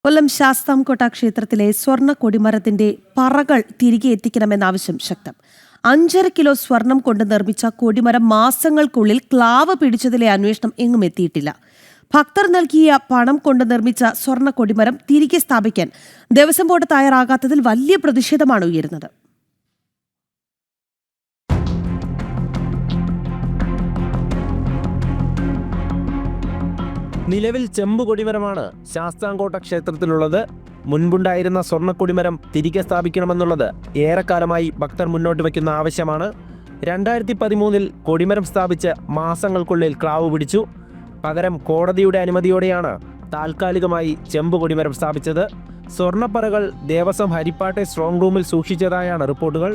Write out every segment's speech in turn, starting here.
കൊല്ലം ശാസ്താംകോട്ട ക്ഷേത്രത്തിലെ സ്വർണ്ണ കൊടിമരത്തിന്റെ പറകൾ തിരികെ എത്തിക്കണമെന്ന ആവശ്യം ശക്തം. 5.5 കിലോ സ്വർണം കൊണ്ട് നിർമ്മിച്ച കൊടിമരം മാസങ്ങൾക്കുള്ളിൽ ക്ലാവ് പിടിച്ചതിലെ അന്വേഷണം എങ്ങും എത്തിയിട്ടില്ല. ഭക്തർ നൽകിയ പണം കൊണ്ട് നിർമ്മിച്ച സ്വർണ്ണ കൊടിമരം തിരികെ സ്ഥാപിക്കാൻ ദേവസ്വം ബോർഡ് തയ്യാറാകാത്തതിൽ വലിയ പ്രതിഷേധമാണ് ഉയരുന്നത്. നിലവിൽ ചെമ്പ് കൊടിമരമാണ് ശാസ്താംകോട്ട ക്ഷേത്രത്തിലുള്ളത്. മുൻപുണ്ടായിരുന്ന സ്വർണ്ണ കൊടിമരം തിരികെ സ്ഥാപിക്കണമെന്നുള്ളത് ഏറെക്കാലമായി ഭക്തർ മുന്നോട്ട് വയ്ക്കുന്ന ആവശ്യമാണ്. 2013 കൊടിമരം സ്ഥാപിച്ച് മാസങ്ങൾക്കുള്ളിൽ ക്ലാവ് പിടിച്ചു. പകരം കോടതിയുടെ അനുമതിയോടെയാണ് താൽക്കാലികമായി ചെമ്പ് കൊടിമരം സ്ഥാപിച്ചത്. സ്വർണ്ണപ്പറകൾ ദേവസ്വം ഹരിപ്പാട്ടെ സ്ട്രോങ് റൂമിൽ സൂക്ഷിച്ചതായാണ് റിപ്പോർട്ടുകൾ.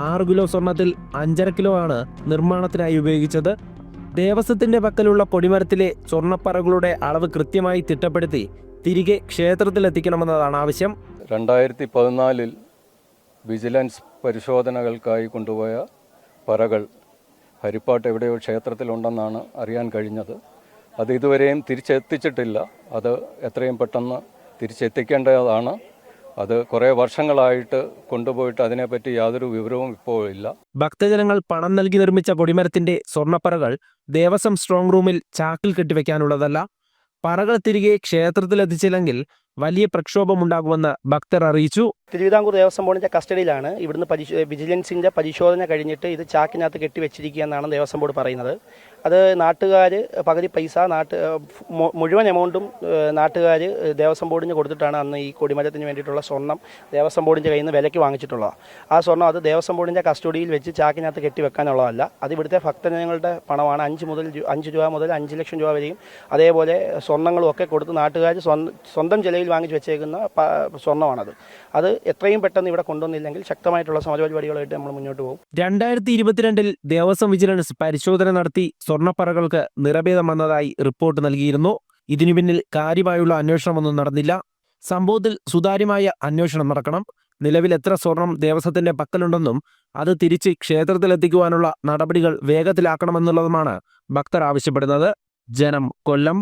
6 കിലോ സ്വർണത്തിൽ 5.5 കിലോ ആണ് നിർമ്മാണത്തിനായി ഉപയോഗിച്ചത്. ദേവസ്വത്തിന്റെ പക്കലുള്ള കൊടിമരത്തിലെ സ്വർണ്ണപ്പറകളുടെ അളവ് കൃത്യമായി തിട്ടപ്പെടുത്തി തിരികെ ക്ഷേത്രത്തിലെത്തിക്കണമെന്നതാണ് ആവശ്യം. 2014 വിജിലൻസ് പരിശോധനകൾക്കായി കൊണ്ടുപോയ പറകൾ ഹരിപ്പാട്ട് എവിടെയോ ക്ഷേത്രത്തിലുണ്ടെന്നാണ് അറിയാൻ കഴിഞ്ഞത്. അത് ഇതുവരെയും തിരിച്ചെത്തിച്ചിട്ടില്ല. അത് എത്രയും പെട്ടെന്ന് തിരിച്ചെത്തിക്കേണ്ടതാണ്. അത് കുറേ വർഷങ്ങളായിട്ട് കൊണ്ടുപോയിട്ട് അതിനെപ്പറ്റി യാതൊരു വിവരവും ഇപ്പോൾ ഇല്ല. ഭക്തജനങ്ങൾ പണം നൽകി നിർമ്മിച്ച കൊടിമരത്തിന്റെ സ്വർണ്ണപ്പറകൾ ദേവസ്വം സ്ട്രോങ് റൂമിൽ ചാക്കിൽ കെട്ടിവെക്കാനുള്ളതല്ല. പറകൾ തിരികെ ക്ഷേത്രത്തിലെത്തിച്ചില്ലെങ്കിൽ വലിയ പ്രക്ഷോഭമുണ്ടാകുമെന്ന് ഭക്തർ അറിയിച്ചു. തിരുവിതാംകൂർ ദേവസ്വം ബോർഡിന്റെ കസ്റ്റഡിയിലാണ്. ഇവിടുന്ന് വിജിലൻസിന്റെ പരിശോധന കഴിഞ്ഞിട്ട് ഇത് ചാക്കിനകത്ത് കെട്ടിവെച്ചിരിക്കുക എന്നാണ് ദേവസ്വം ബോർഡ് പറയുന്നത്. അത് നാട്ടുകാർ പകുതി പൈസ മുഴുവൻ എമൗണ്ടും നാട്ടുകാർ ദേവസ്വം ബോർഡിന് കൊടുത്തിട്ടാണ് അന്ന് ഈ കൊടിമരത്തിന് വേണ്ടിയിട്ടുള്ള സ്വർണം ദേവസ്വം ബോർഡിന്റെ കയ്യിൽ നിന്ന് വിലയ്ക്ക് വാങ്ങിച്ചിട്ടുള്ളത്. ആ സ്വർണം അത് ദേവസ്വം ബോർഡിന്റെ കസ്റ്റഡിയിൽ വെച്ച് ചാക്കിനകത്ത് കെട്ടിവെക്കാനുള്ളതല്ല. അത് ഇവിടുത്തെ ഭക്തജനങ്ങളുടെ പണമാണ്. 5 രൂപ മുതൽ 5 ലക്ഷം രൂപ വരെയും അതേപോലെ സ്വർണ്ണങ്ങളും ഒക്കെ കൊടുത്ത് നാട്ടുകാർ സ്വന്തം ചെലവിൽ വാങ്ങിച്ചു വെച്ചേക്കുന്ന സ്വർണ്ണമാണത്. അത് എത്രയും പെട്ടെന്ന് ഇവിടെ കൊണ്ടുവന്നില്ലെങ്കിൽ ശക്തമായിട്ടുള്ള സമരപരിപാടികളായിട്ട് നമ്മൾ മുന്നോട്ട് പോകും. 2022 ദേവസ്വം വിജിലൻസ് പരിശോധന നടത്തി സ്വർണ്ണപ്പറകൾക്ക് നിറഭേദം വന്നതായി റിപ്പോർട്ട് നൽകിയിരുന്നു. ഇതിനു പിന്നിൽ കാര്യമായുള്ള അന്വേഷണമൊന്നും നടന്നില്ല. സംഭവത്തിൽ സുതാര്യമായ അന്വേഷണം നടക്കണം. നിലവിൽ എത്ര സ്വർണം ദേവസ്വത്തിന്റെ പക്കലുണ്ടെന്നും അത് തിരിച്ച് ക്ഷേത്രത്തിലെത്തിക്കുവാനുള്ള നടപടികൾ വേഗത്തിലാക്കണമെന്നുള്ളതുമാണ് ഭക്തർ ആവശ്യപ്പെടുന്നത്. ജനം, കൊല്ലം.